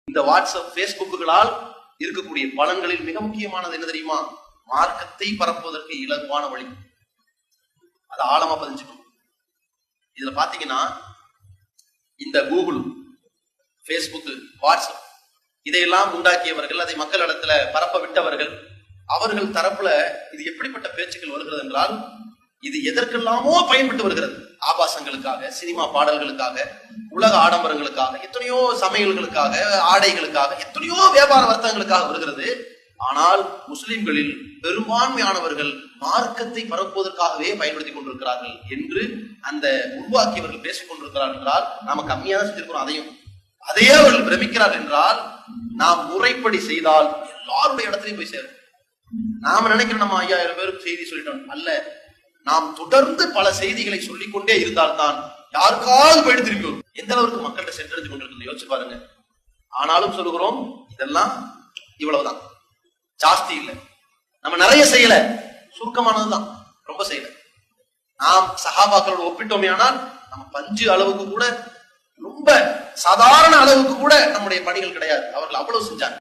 இந்த வாட்ஸ்அப் பேஸ்புக்குகளால் இருக்கக்கூடிய பலன்களில் மிக முக்கியமானது என்ன தெரியுமா? மார்க்கத்தை பரப்புவதற்கு இலகுவான வழி. அது ஆழமா பதிஞ்சுக்கணும். இதுல பாத்தீங்கன்னா இந்த கூகுள், பேஸ்புக், வாட்ஸ்அப் இதையெல்லாம் உண்டாக்கியவர்கள், அதை மக்களிடத்துல பரப்ப விட்டவர்கள், அவர்கள் தரப்புல இது எப்படிப்பட்ட பேச்சுக்கள் வருகிறது என்றால், இது எதற்கெல்லாமோ பயன்பட்டு வருகிறது. ஆபாசங்களுக்காக, சினிமா பாடல்களுக்காக, உலக ஆடம்பரங்களுக்காக, எத்தனையோ சமையல்களுக்காக, ஆடைகளுக்காக, எத்தனையோ வியாபார வர்த்தகங்களுக்காக வருகிறது. ஆனால் முஸ்லிம்களில் பெரும்பான்மையானவர்கள் மார்க்கத்தை பரப்புவதற்காகவே பயன்படுத்திக் கொண்டிருக்கிறார்கள் என்று அந்த உருவாக்கியவர்கள் பேசிக் கொண்டிருக்கிறார்கள் என்றால் நாம கம்மியாக செஞ்சிருக்கிறோம். அதையே அவர்கள் பிரமிக்கிறார்கள் என்றால், நாம் முறைப்படி செய்தால் எல்லாருடைய இடத்திலையும் போய் சேரும். நாம நினைக்கிறோம் நம்ம 5000 பேருக்கு செய்தி சொல்லிட்டோம் அல்ல. நாம் தொடர்ந்து பல செய்திகளை சொல்லிக்கொண்டே இருந்தால்தான் யாருக்காவது போயிட்டு திரும்பி வரும். எந்த அளவுக்கு மக்கள்கிட்ட சென்றெடுத்து கொண்டிருக்கிறது யோசிச்சு பாருங்க. ஆனாலும் சொல்லுகிறோம், இதெல்லாம் இவ்வளவுதான், ஜாஸ்தி இல்லை. நம்ம நிறைய செய்யல, சுருக்கமானதுதான், ரொம்ப செய்யல. நாம் சஹாபாக்களோடு ஒப்பிட்டோமே ஆனால் நம்ம பஞ்சு அளவுக்கு கூட, ரொம்ப சாதாரண அளவுக்கு கூட நம்முடைய பணிகள் கிடையாது. அவர்கள் அவ்வளவு செஞ்சாங்க.